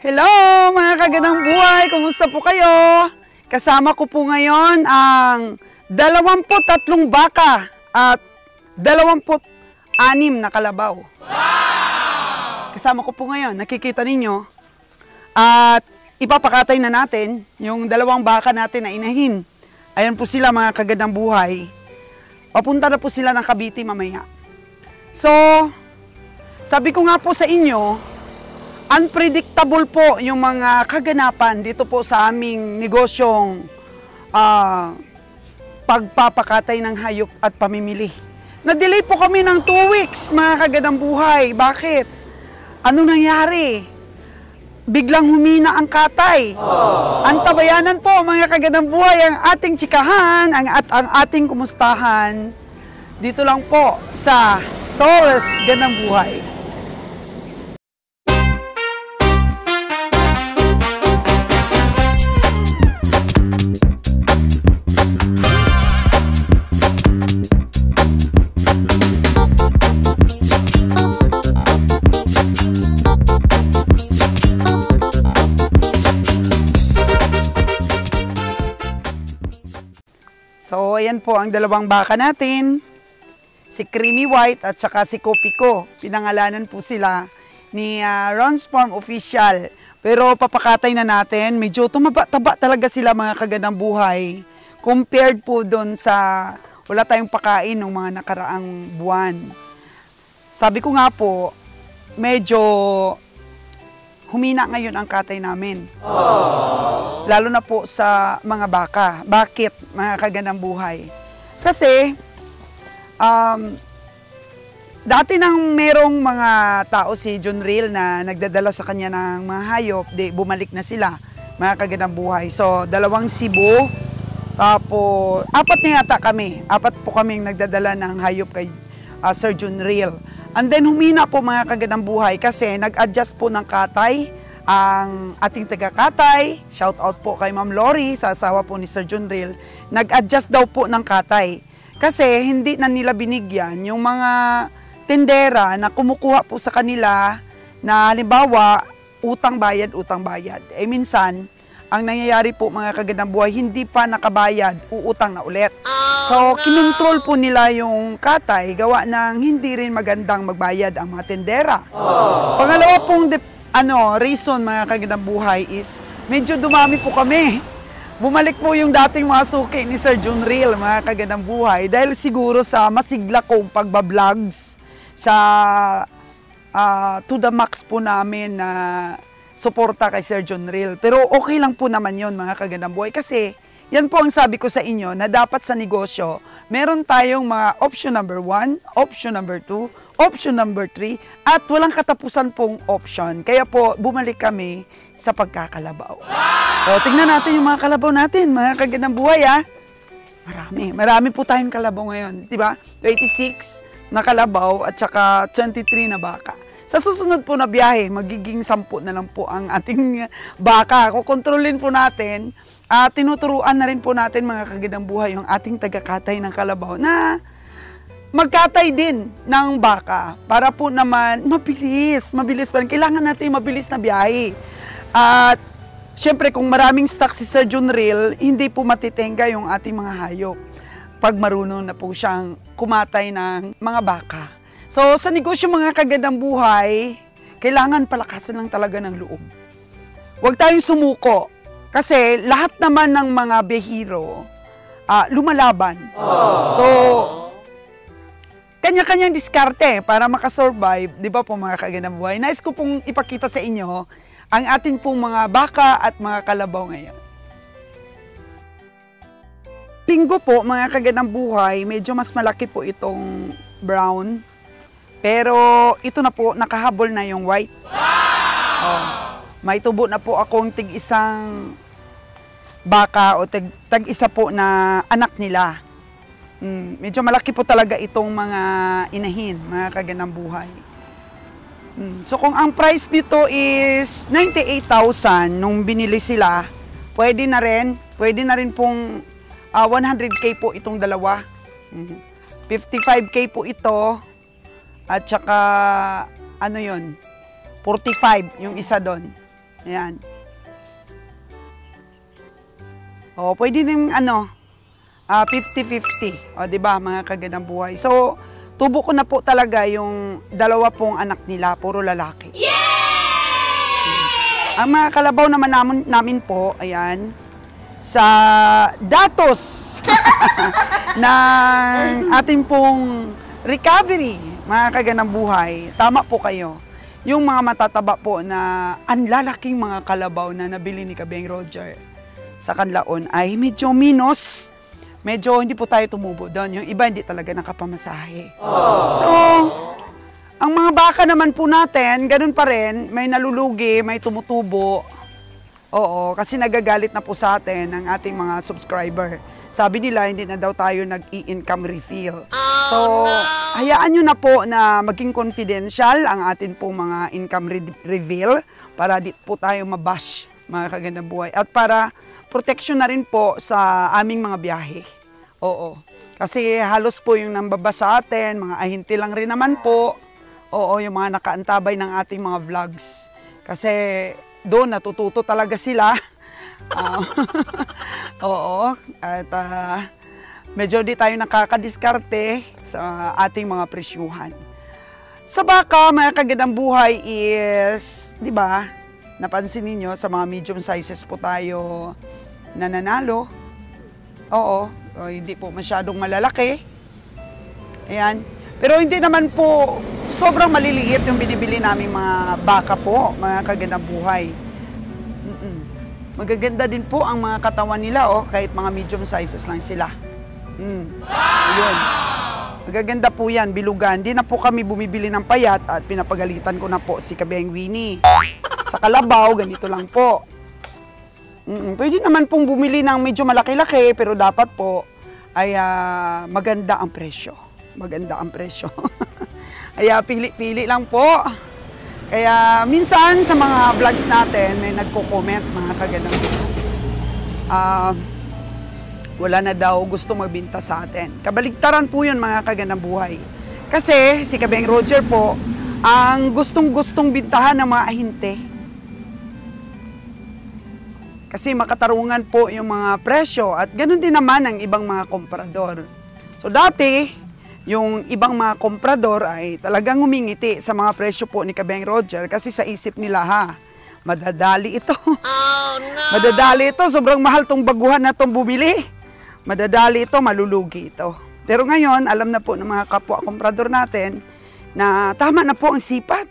Hello mga kagandang buhay! Kumusta po kayo? Kasama ko po ngayon ang 23 baka at 26 na kalabaw. Wow! Kasama ko po ngayon, nakikita ninyo. At ipapakatay na natin yung 2 baka natin na inahin. Ayan po sila mga kagandang buhay. Papunta na po sila ng Cavite mamaya. So, sabi ko nga po sa inyo, unpredictable po yung mga kaganapan dito po sa aming negosyong pagpapakatay ng hayop at pamimili. Na-delay po kami ng 2 weeks mga kagandang buhay. Bakit? Ano nangyari? Biglang humina ang katay. Ang tabayanan po mga kagandang buhay, ang ating tsikahan, ang ating kumustahan. Dito lang po sa Soles Gandang Buhay. So, ayan po ang 2 baka natin. Si Creamy White at saka si Kopiko. Pinangalanan po sila ni Ron's Farm Official. Pero papakatay na natin. Medyo tumaba-taba talaga sila mga kagandang buhay. Compared po doon sa wala tayong pakain ng mga nakaraang buwan. Sabi ko nga po, medyo humina ngayon ang katay namin. Lalo na po sa mga baka. Bakit mga kagandang buhay? Kasi, dati nang merong mga tao si John Real na nagdadala sa kanya ng mga hayop, bumalik na sila, mga kagandang buhay. So, 2 Cebu, tapos 4 na yata kami. 4 po kaming nagdadala ng hayop kay Sir John Real. And then humina po mga kagandang buhay kasi nag-adjust po ng katay ang ating taga-katay. Shout out po kay Ma'am Lori, sa asawa po ni Sir John Real. Nag-adjust daw po ng katay. Kasi hindi na nila binigyan yung mga tendera na kumukuha po sa kanila na halimbawa utang bayad. Eh minsan, ang nangyayari po mga kagandang buhay, hindi pa nakabayad, uutang na ulit. So, kinontrol po nila yung katay, gawa ng hindi rin magandang magbayad ang mga tendera. Pangalawa pong reason mga kagandang buhay is medyo dumami po kami. Bumalik po yung dating mga suki ni Sir John Real, mga kagandang buhay, dahil siguro sa masigla kong pagbablogs sa to the max po namin na suporta kay Sir John Real. Pero okay lang po naman yun mga kagandang buhay kasi yan po ang sabi ko sa inyo na dapat sa negosyo, meron tayong mga option number 1, option number 2, option number 3, at walang katapusan pong option. Kaya po bumalik kami sa pagkakalabaw. So, tingnan natin yung mga kalabaw natin, mga kagandang buhay Marami po tayong kalabaw ngayon, di ba? 26 na kalabaw at saka 23 na baka. Sa susunod po na biyahe, magiging 10 na lang po ang ating baka. Kukontrolin po natin, tinuturuan na rin po natin mga kagandang buhay yung ating taga-katay ng kalabaw na magkatay din ng baka para po naman mabilis pa rin. Kailangan natin mabilis na biyahe. At syempre kung maraming stock si Sir John Real, hindi po matitenga yung ating mga hayop pag marunong na po siyang kumatay ng mga baka. So sa negosyo mga kagandang buhay, kailangan palakasan lang talaga ng loob. Huwag tayong sumuko kasi lahat naman ng mga behiro lumalaban. So kanya-kanyang diskarte para makasurvive, di ba po mga kagandang buhay? Nais ko pong ipakita sa inyo ang ating pong mga baka at mga kalabaw ngayon. Linggo po mga kagandang buhay, medyo mas malaki po itong brown. Pero ito na po, nakahabol na yung white. May tubo na po akong tig-isang baka o tag-isa po na anak nila. Medyo malaki po talaga itong mga inahin, mga kagandang buhay. So kung ang price nito is 98,000 nung binili sila, pwede na rin pong 100K po itong dalawa. 55K po ito at saka ano yun, 45 yung isa doon. Ayan. O, pwede din 50-50. O, diba, mga kagandang buhay. So, tubo ko na po talaga yung 2 pong anak nila, puro lalaki. Ang mga kalabaw naman namin po, ayan, sa datos ng ating pong recovery, mga kagandang buhay. Tama po kayo. Yung mga matataba po na ang lalaking mga kalabaw na nabili ni Kabeng Roger sa Kanlaon ay medyo minus. Medyo hindi po tayo tumubo doon. Yung iba hindi talaga nakapamasahe. So, ang mga baka naman po natin, ganun pa rin, may nalulugi, may tumutubo. Oo, kasi nagagalit na po sa atin ang ating mga subscriber. Sabi nila, hindi na daw tayo nag-i-income refill. So, hayaan nyo na po na maging confidential ang atin po mga income reveal para di po tayo mabash, mga kagandang buhay. At para protection na rin po sa aming mga biyahe. Oo. Kasi halos po yung nambaba sa atin, mga ahinti lang rin naman po. Oo, yung mga nakaantabay ng ating mga vlogs. Kasi doon natututo talaga sila. Oo. At medyo di tayo nakakadiskarte sa ating mga presyuhan. Sa baka, mga kagandang buhay is, di ba, napansin niyo sa mga medium sizes po tayo nananalo. Oo, hindi po masyadong malalaki. Ayan. Pero hindi naman po sobrang maliliit yung binibili namin mga baka po, mga kagandang buhay. Magaganda din po ang mga katawan nila, kahit mga medium sizes lang sila. Yun. Magaganda po yan, bilugan. Hindi na po kami bumibili ng payat at pinapagalitan ko na po si Kabeng Winnie. Sa kalabaw, ganito lang po. Pwede naman pong bumili ng medyo malaki-laki, pero dapat po ay maganda ang presyo. Maganda ang presyo. Kaya pili-pili lang po. Kaya minsan sa mga vlogs natin, may nagko-comment, mga kagandang wala na daw gusto magbinta sa atin. Kabaligtaran po yun, mga kagandang buhay. Kasi si Kabeng Roger po, ang gustong-gustong bintahan ng mga ahinte. Kasi makatarungan po yung mga presyo at ganun din naman ang ibang mga komprador. So dati, yung ibang mga komprador ay talagang humingiti sa mga presyo po ni Kabeng Roger kasi sa isip nila, madadali ito. Oh, no! Madadali ito, sobrang mahal tong baguhan na tong bumili. Madadali ito, malulugi ito. Pero ngayon, alam na po ng mga kapwa komprador natin na tama na po ang sipat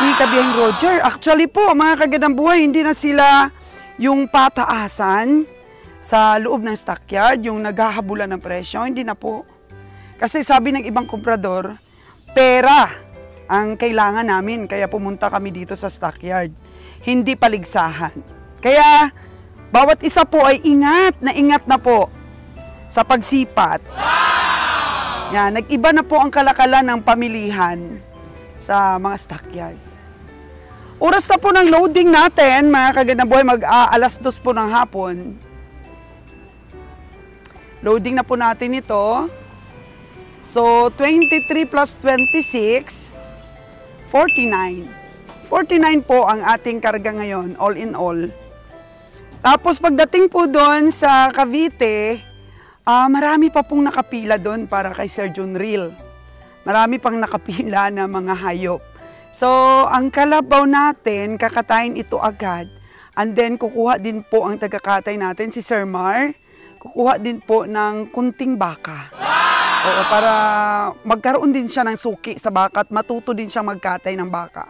ni Kabeng Roger. Actually po, mga kagandang buhay, hindi na sila yung pataasan sa loob ng stockyard, yung naghahabulan ng presyo, hindi na po. Kasi sabi ng ibang komprador, pera ang kailangan namin, kaya pumunta kami dito sa stockyard. Hindi paligsahan. Kaya bawat isa po ay ingat na po sa pagsipat. Yan, nag-iba na po ang kalakalan ng pamilihan sa mga stockyard. Oras na po ng loading natin, mga kagandang buhay, mag-alas 2 po ng hapon. Loading na po natin ito. So, 23 plus 26, 49. 49 po ang ating karga ngayon, all in all. Tapos pagdating po doon sa Cavite, marami pa pong nakapila doon para kay Sir John Real. Marami pang nakapila na mga hayop. So, ang kalabaw natin, kakatayin ito agad. And then, kukuha din po ang tagakatay natin, si Sir Mar. Kukuha din po ng kunting baka. Oo, para magkaroon din siya ng suki sa baka at matuto din siya magkatay ng baka.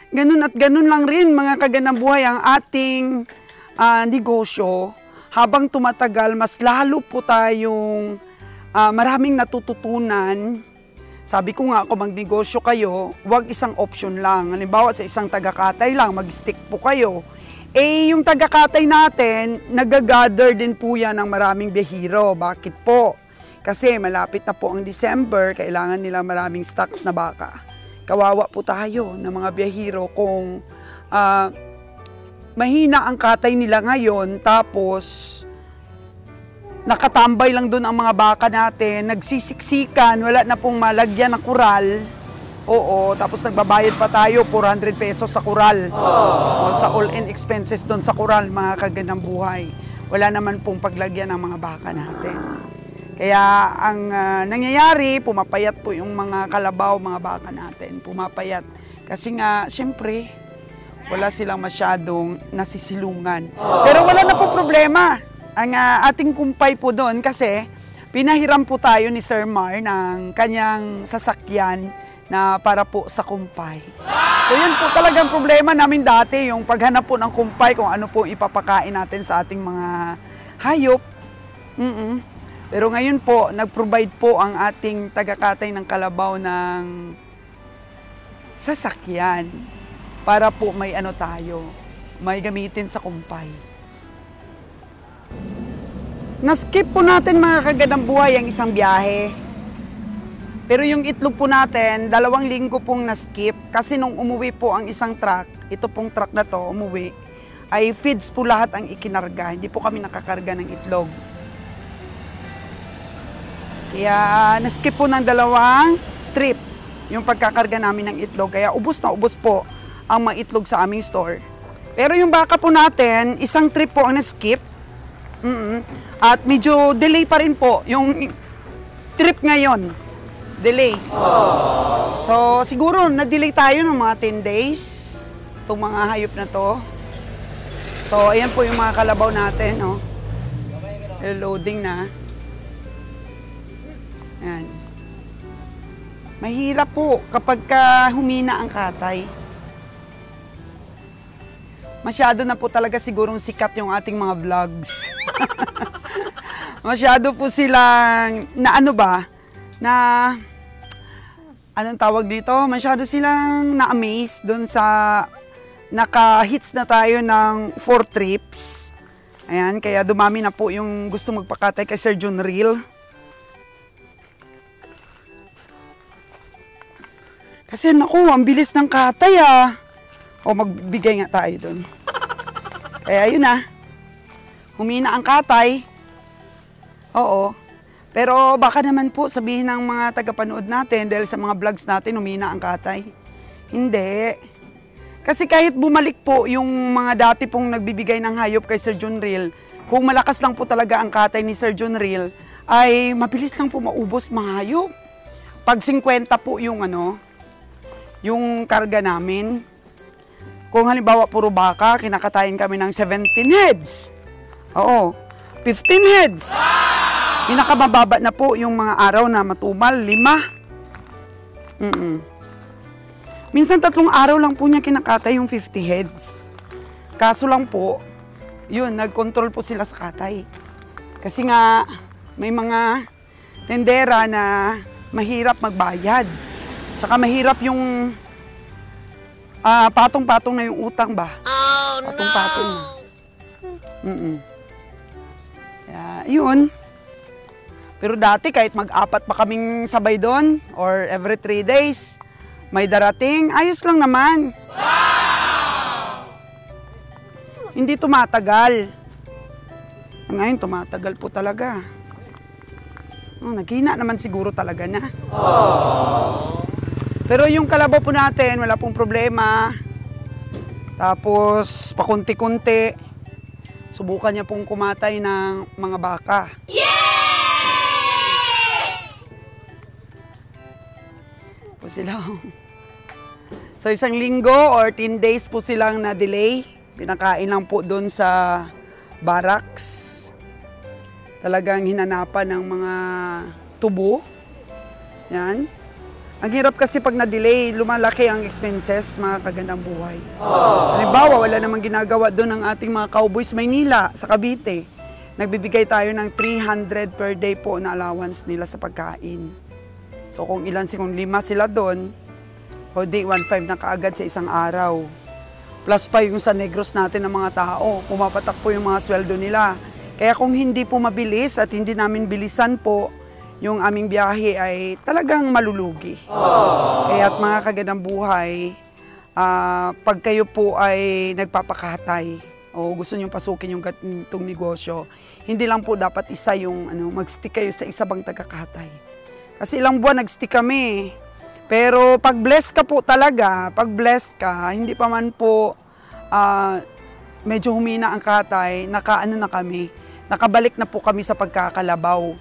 Ganun at ganun lang rin, mga kagandang buhay, ang ating negosyo. Habang tumatagal, mas lalo po tayong maraming natututunan. Sabi ko nga, kung magnegosyo kayo, huwag isang option lang. Halimbawa, sa isang tagakatay lang, mag-stick po kayo. Eh, yung tagakatay natin, nag-gather din po yan ng maraming biyahero. Bakit po? Kasi malapit na po ang December, kailangan nila maraming stocks na baka. Kawawa po tayo ng mga biyahero kung mahina ang katay nila ngayon, tapos nakatambay lang doon ang mga baka natin, nagsisiksikan, wala na pong malagyan ng kural. Oo, tapos nagbabayad pa tayo 400 pesos sa kural. O sa all-in expenses doon sa kural, mga kagandang buhay. Wala naman pong paglagyan ng mga baka natin. Kaya ang nangyayari, pumapayat po yung mga kalabaw, mga baka natin. Pumapayat. Kasi nga, siyempre, wala silang masyadong nasisilungan. Pero wala na po problema. Ang ating kumpay po doon kasi pinahiram po tayo ni Sir Mar ng kanyang sasakyan na para po sa kumpay. So yun po talagang problema namin dati, yung paghanap po ng kumpay kung ano po ipapakain natin sa ating mga hayop. Pero ngayon po, nag-provide po ang ating tagakatay ng kalabaw ng sasakyan para po may ano tayo, may gamitin sa kumpay. Na-skip po natin mga kagandang buhay ang isang biyahe. Pero yung itlog po natin, 2 linggo pong na-skip kasi nung umuwi po ang isang truck, ito pong truck na to, umuwi, ay feeds po lahat ang ikinarga. Hindi po kami nakakarga ng itlog. Kaya na-skip po ng 2 trip yung pagkakarga namin ng itlog. Kaya ubos na ubos po ang mga itlog sa aming store. Pero yung baka po natin, 1 trip po ang na-skip. At medyo delay pa rin po yung trip ngayon. Delay. So, siguro na-delay tayo ng mga 10 days. Itong mga hayop na to. So, ayan po yung mga kalabaw natin. Oh. Loading na. Ayan. Mahirap po kapag humina ang katay. Masyado na po talaga sigurong sikat yung ating mga vlogs. Masyado po silang, na ano ba, na, anong tawag dito? Masyado silang na-amaze dun sa naka-hits na tayo ng 4 trips. Ayan, kaya dumami na po yung gusto magpakatay kay Sir John Real. Kasi naku, ang bilis ng katay ah. O magbigay nga tayo dun. Kaya yun ah. Humina ang katay. Oo. Pero baka naman po sabihin ng mga tagapanood natin dahil sa mga vlogs natin humina ang katay. Hindi. Kasi kahit bumalik po yung mga dati pong nagbibigay ng hayop kay Sir John Real, kung malakas lang po talaga ang katay ni Sir John Real, ay mabilis lang po maubos mga hayop. Pag 50 po yung ano, yung karga namin. Kung halimbawa puro baka, kinakatayin kami ng 17 heads. Oo, 15 heads. Pinakamababa na po yung mga araw na matumal, 5. Minsan 3 araw lang po niya kinakatay yung 50 heads. Kaso lang po, yun, nag-control po sila sa katay. Kasi nga, may mga tendera na mahirap magbayad. Tsaka mahirap yung patong-patong na yung utang ba? Oh, patong-patong na. Kaya, yun. Pero dati kahit mag-4 pa kaming sabay doon or every 3 days, may darating, ayos lang naman. Wow! Hindi tumatagal. Ngayon, tumatagal po talaga. Oh, naghina naman siguro talaga na. Oh. Pero yung kalabaw po natin, wala pong problema. Tapos, pakunti-kunti, subukan niya pong kumatay ng mga baka. Po sila. So, 1 linggo or 10 days po silang na-delay. Pinakain lang po doon sa barracks. Talagang hinanapan ng mga tubo. Yan. Ang hirap kasi pag na-delay, lumalaki ang expenses, mga kagandang buhay. Halimbawa, wala namang ginagawa doon ng ating mga Cowboys Maynila sa Cavite. Nagbibigay tayo ng 300 per day po na allowance nila sa pagkain. So kung ilan kung 5 sila doon, o di 1.5 na kaagad sa isang araw. Plus pa yung sa Negros natin ng mga tao, pumapatak po yung mga sweldo nila. Kaya kung hindi po mabilis at hindi namin bilisan po, yung aming biyahe ay talagang malulugi. Kaya't mga kagandang buhay, pag kayo po ay nagpapakatay o gusto nyo pasukin yung itong negosyo, hindi lang po dapat isa yung mag-stick kayo sa isa bang tagakatay. Kasi ilang buwan nag-stick kami. Pero pag bless ka po talaga, pag bless ka, hindi pa man po medyo humina ang katay, nakaano na kami, nakabalik na po kami sa pagkakalabaw.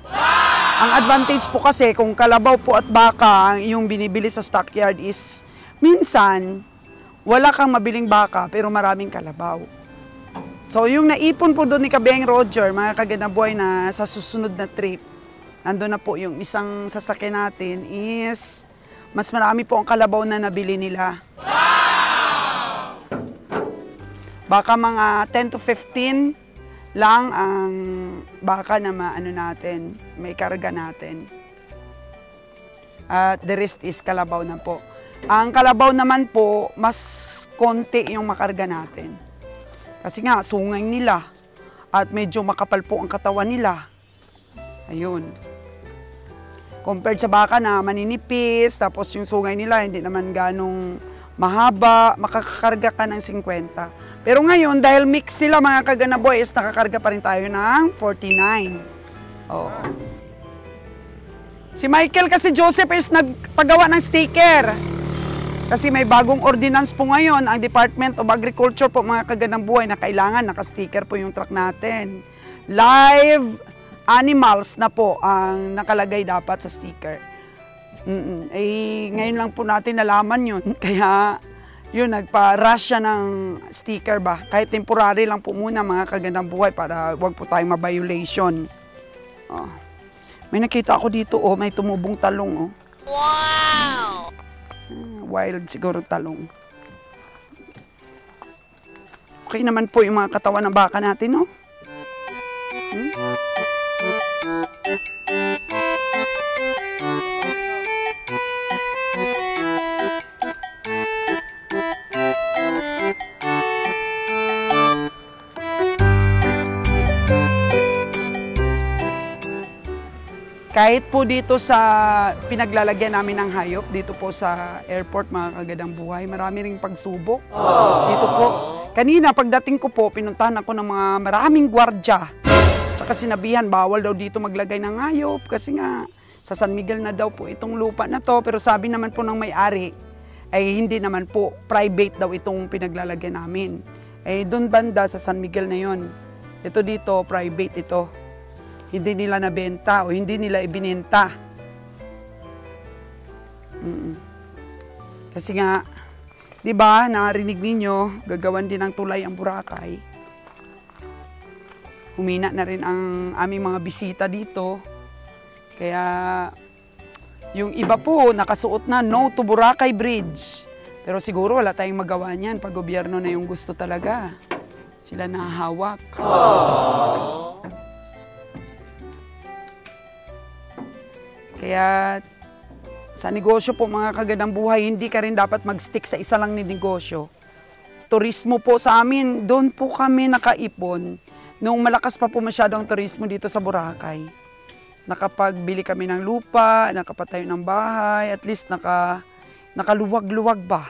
Ang advantage po kasi kung kalabaw po at baka ang iyong binibili sa stockyard is minsan wala kang mabiling baka pero maraming kalabaw. So yung naipon po doon ni Kabeng Roger, mga kaganaboy, na sa susunod na trip, nandun na po yung isang sasakyan natin is mas marami po ang kalabaw na nabili nila. Baka mga 10 to 15 lang ang baka na maano natin, may karga natin. At the rest is kalabaw na po. Ang kalabaw naman po, mas konti yung makarga natin. Kasi nga, sungay nila. At medyo makapal po ang katawan nila. Ayun. Compared sa baka na maninipis, tapos yung sungay nila hindi naman ganong mahaba, makakakarga ka ng 50. Pero ngayon, dahil mix sila mga kaganaboy, is nakakarga pa rin tayo ng 49. Oo. Si Michael kasi Joseph is nagpagawa ng sticker. Kasi may bagong ordinance po ngayon, ang Department of Agriculture po mga kaganaboy, na kailangan naka-sticker po yung truck natin. Live animals na po ang nakalagay dapat sa sticker. Ngayon lang po natin nalaman yun. Kaya yun, nagpa-rush siya ng sticker ba. Kahit temporary lang po muna mga kagandang buhay para wag po tayong ma-violation. Oh. May nakita ako dito, oh, may tumubong talong. Oh. Wow! Wild siguro talong. Okay naman po yung mga katawan ng baka natin, oh. Kahit po dito sa pinaglalagyan namin ng hayop, dito po sa airport mga kagadang buhay, marami ring pagsubok. Dito po. Kanina pagdating ko po, pinuntahan ako ng mga maraming gwardya. Tsaka sinabihan, bawal daw dito maglagay ng hayop kasi nga sa San Miguel na daw po itong lupa na to. Pero sabi naman po ng may-ari, ay hindi naman po, private daw itong pinaglalagyan namin. Eh doon banda sa San Miguel na yon. Ito dito, private ito. Hindi nila nabenta o hindi nila ibinenta. Kasi nga, di ba, narinig ninyo, gagawan din ng tulay ang Boracay. Humina na rin ang aming mga bisita dito. Kaya, yung iba po, nakasuot na no to Boracay Bridge. Pero siguro wala tayong magawa niyan pag gobyerno na yung gusto talaga. Sila nahahawak. Kaya sa negosyo po mga kagandang buhay, hindi ka rin dapat mag-stick sa isa lang ni negosyo. Turismo po sa amin, doon po kami nakaipon. Nung malakas pa po masyado ang turismo dito sa Boracay. Nakapagbili kami ng lupa, nakapatayo ng bahay, at least nakaluwag-luwag ba.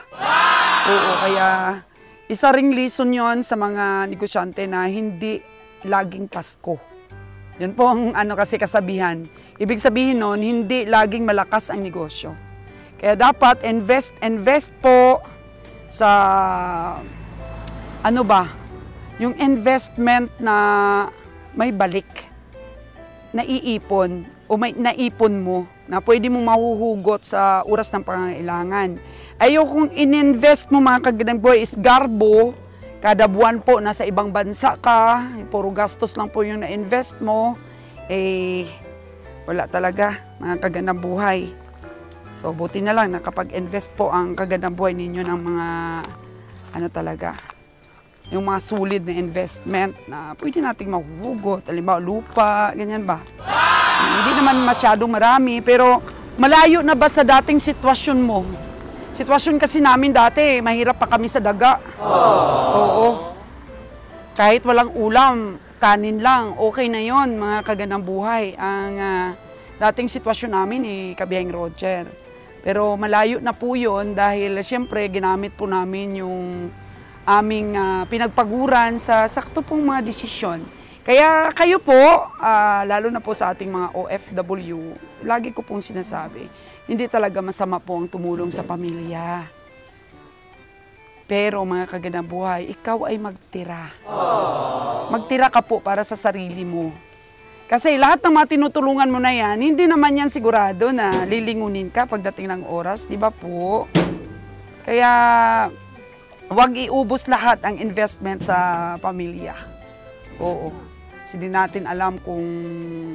Oo, kaya isa ring reason yon sa mga negosyante na hindi laging Pasko. Yan po ang kasi kasabihan. Ibig sabihin nun, hindi laging malakas ang negosyo. Kaya dapat invest po sa, yung investment na may balik, naiipon, o may naipon mo, na pwede mo mahuhugot sa oras ng pangangailangan. Ayaw kung in-invest mo mga kagandang boy is garbo, kada buwan po nasa ibang bansa ka, puro gastos lang po yung na-invest mo, wala talaga mga kagandang buhay. So buti na lang na kapag invest po ang kagandang buhay ninyo ng mga talaga, yung mga solid na investment na pwede nating mahuhugot, halimbawa lupa, ganyan ba? Hindi naman masyadong marami, pero malayo na ba sa dating sitwasyon mo? Sitwasyon kasi namin dati, mahirap pa kami sa daga. Oo. Kahit walang ulam, kanin lang, okay na yon mga kagandang buhay. Ang dating sitwasyon namin Kabeng Roger. Pero malayo na po yun dahil siyempre ginamit po namin yung aming pinagpaguran sa sakto pong mga desisyon. Kaya kayo po, lalo na po sa ating mga OFW, lagi ko pong sinasabi, hindi talaga masama po ang tumulong sa pamilya. Pero mga kaganang buhay, ikaw ay magtira. Magtira ka po para sa sarili mo. Kasi lahat ng mga tinutulungan mo na yan, hindi naman yan sigurado na lilingunin ka pagdating ng oras, di ba po? Kaya huwag iubos lahat ang investment sa pamilya. Oo. Kasi di natin alam kung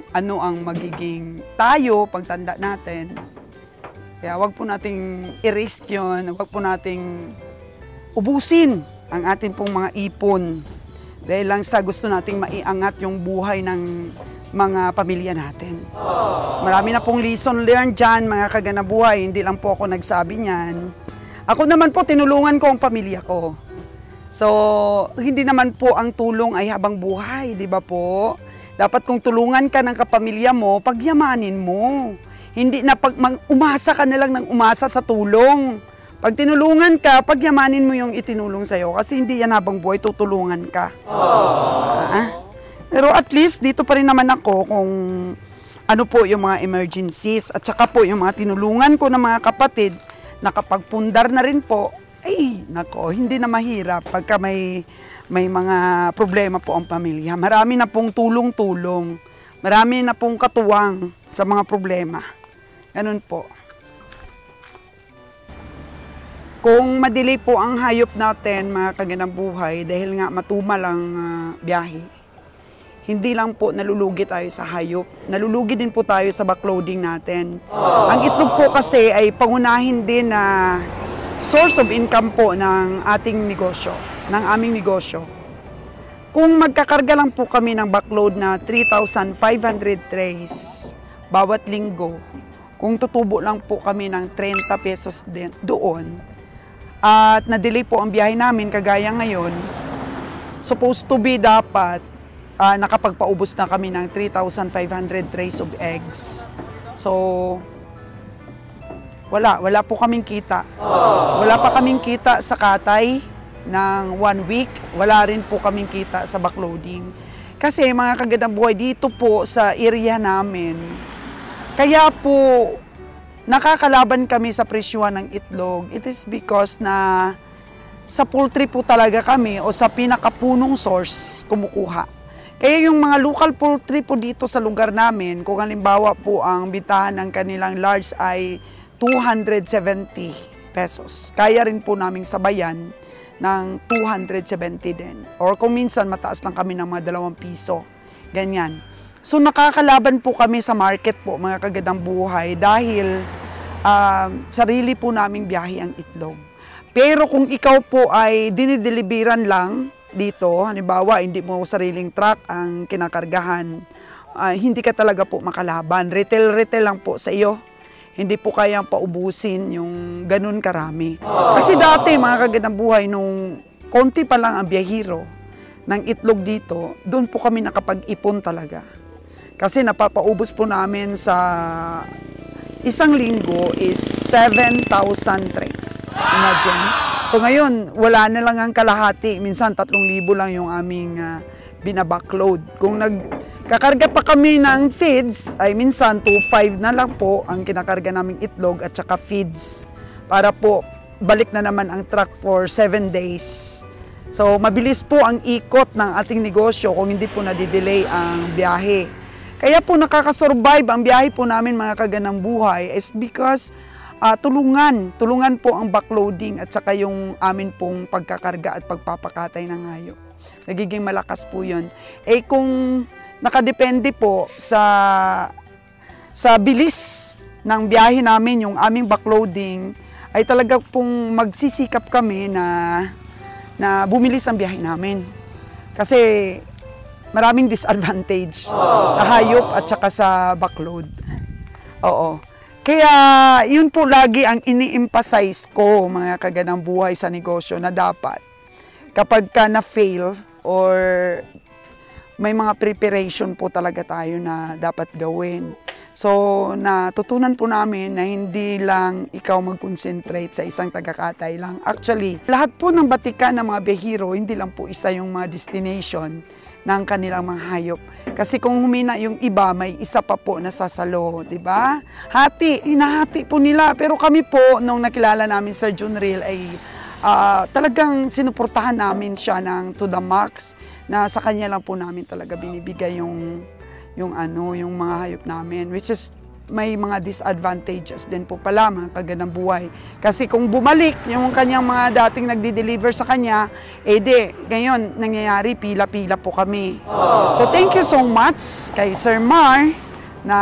ano ang magiging tayo pagtanda natin. Kaya huwag po nating i-risk yun, huwag po nating ubusin ang atin pong mga ipon. Dahil lang sa gusto nating maiangat yung buhay ng mga pamilya natin. Marami na pong lesson learned dyan, mga kaganabuhay. Hindi lang po ako nagsabi niyan. Ako naman po, tinulungan ko ang pamilya ko. So, hindi naman po ang tulong ay habang buhay, di ba po? Dapat kung tulungan ka ng kapamilya mo, pagyamanin mo. Hindi na umasa ka na lang ng umasa sa tulong. Pag tinulungan ka, pagyamanin mo yung itinulong sa'yo kasi hindi yan habang buhay, tutulungan ka. Pero at least, dito pa rin naman ako kung ano po yung mga emergencies at saka po yung mga tinulungan ko ng mga kapatid na kapag pundar na rin po, ay, nako, hindi na mahirap pagka may mga problema po ang pamilya. Marami na pong tulong-tulong, marami na pong katuwang sa mga problema. Ganun po. Kung madelay po ang hayop natin, mga kaganang-buhay, dahil nga matumal ang biyahe, hindi lang po nalulugi tayo sa hayop, nalulugi din po tayo sa backloading natin. Ang itlog po kasi ay pangunahin din na source of income po ng ating negosyo, ng aming negosyo. Kung magkakarga lang po kami ng backload na 3,500 trays bawat linggo, kung tutubo lang po kami ng 30 pesos din, doon, at na-delay po ang biyahe namin, kagaya ngayon, supposed to be dapat nakapagpaubos na kami ng 3,500 trays of eggs. So, wala po kaming kita. Wala pa kaming kita sa katay ng 1 week. Wala rin po kaming kita sa backloading. Kasi mga kagandang buhay dito po sa area namin, kaya po nakakalaban kami sa presyuhan ng itlog. It is because na sa poultry po talaga kami o sa pinakapunong source kumukuha. Kaya yung mga local poultry po dito sa lugar namin, kung halimbawa po ang bitahan ng kanilang large ay 270 pesos. Kaya rin po naming sabayan ng 270 din. Or kung minsan mataas lang kami ng mga 2 piso. Ganyan. So nakakalaban po kami sa market po, mga kagadang buhay, dahil sarili po naming biyahe ang itlog. Pero kung ikaw po ay dinideliveran lang dito, halimbawa hindi mo sariling truck ang kinakargahan, hindi ka talaga po makalaban. Retail lang po sa iyo. Hindi po kayang paubusin yung ganun karami. Kasi dati, mga kagandang buhay, nung konti pa lang ang biyahero ng itlog dito, doon po kami nakapag-ipon talaga. Kasi napapaubos po namin sa isang linggo is 7,000 trays. Imagine. So ngayon, wala na lang ang kalahati. Minsan 3,000 lang yung aming binabackload. Kung nagkakarga pa kami ng feeds, ay minsan 2,500 na lang po ang kinakarga naming itlog at saka feeds. Para po balik na naman ang truck for 7 days. So mabilis po ang ikot ng ating negosyo kung hindi po nadidelay ang biyahe. Kaya po nakakasurvive ang biyahe po namin, mga kaganang buhay, is because tulungan po ang backloading at saka yung amin pong pagkakarga at pagpapakatay ng hayop. Nagiging malakas po yun. Eh kung nakadepende po sa bilis ng biyahe namin, yung aming backloading, ay talaga pong magsisikap kami na bumilis ang biyahe namin. Kasi maraming disadvantage sa hayop at saka sa backload. Oo. Kaya yun po lagi ang ini-emphasize ko, mga kaganang buhay, sa negosyo, na dapat kapag ka na-fail or may mga preparation po talaga tayo na dapat gawin. So, natutunan po namin na hindi lang ikaw mag-concentrate sa isang tagakatay lang. Actually, lahat po ng batikan ng mga behiro, hindi lang po isa yung mga destination ng kanilang mga hayop. Kasi kung humina yung iba, may isa pa po na sasalo, di ba? Hinahati po nila. Pero kami po, nung nakilala namin Sir Junril, ay talagang sinuportahan namin siya ng to the max, na sa kanya lang po namin talaga binibigay yung mga hayop namin, which is may mga disadvantages din po pala, mga kagandang buhay. Kasi kung bumalik yung kanyang mga dating nagdi-deliver sa kanya, ngayon nangyayari, pila-pila po kami. So thank you so much kay Sir Mar na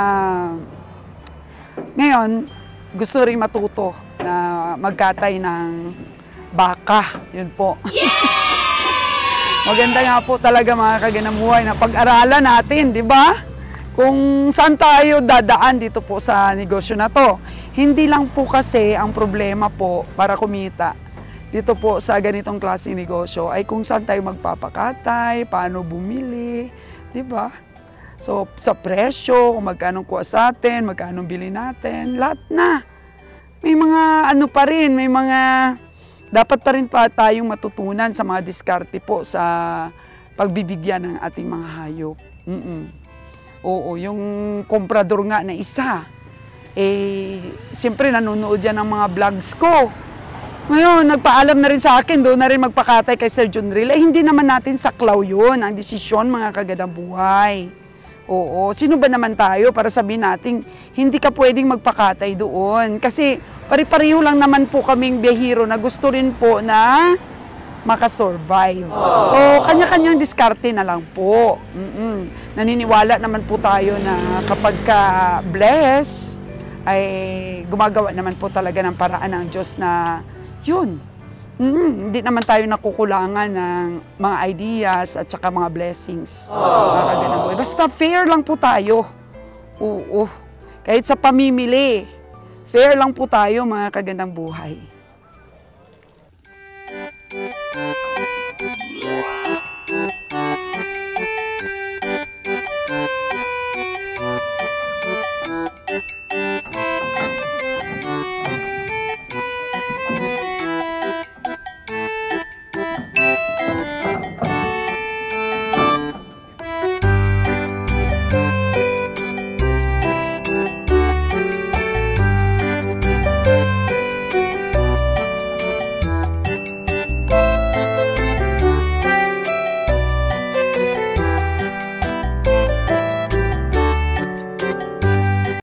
ngayon gusto rin matuto na magkatay ng baka. Yun po. Maganda nga po talaga mga kagandang buhay na pag-aralan natin, di ba? Kung saan tayo dadaan dito po sa negosyo na to. Hindi lang po kasi ang problema po para kumita dito po sa ganitong klaseng negosyo ay kung saan tayo magpapakatay, paano bumili, di ba? So sa presyo, kung magkano kuha sa atin, magkano bili natin, lahat na. May mga pa rin, may mga dapat pa rin pa tayong matutunan sa mga diskarte po sa pagbibigyan ng ating mga hayop. Oo, yung komprador nga na isa, siyempre nanonood yan ng mga vlogs ko. Ngayon, nagpaalam na rin sa akin, doon na rin magpakatay kay Sir Junril. Hindi naman natin saklaw yun, ang desisyon mga kagandang buhay. Oo, sino ba naman tayo para sabihin natin, hindi ka pwedeng magpakatay doon. Kasi pari-pareho lang naman po kaming biyahero na gusto rin po na makasurvive. So, kanya-kanyang diskarte na lang po. Naniniwala naman po tayo na kapag ka-bless, ay gumagawa naman po talaga ng paraan ng Diyos na yun. Hindi naman tayo nakukulangan ng mga ideas at saka mga blessings. Basta fair lang po tayo. Oo. Kahit sa pamimili, fair lang po tayo mga kagandang buhay.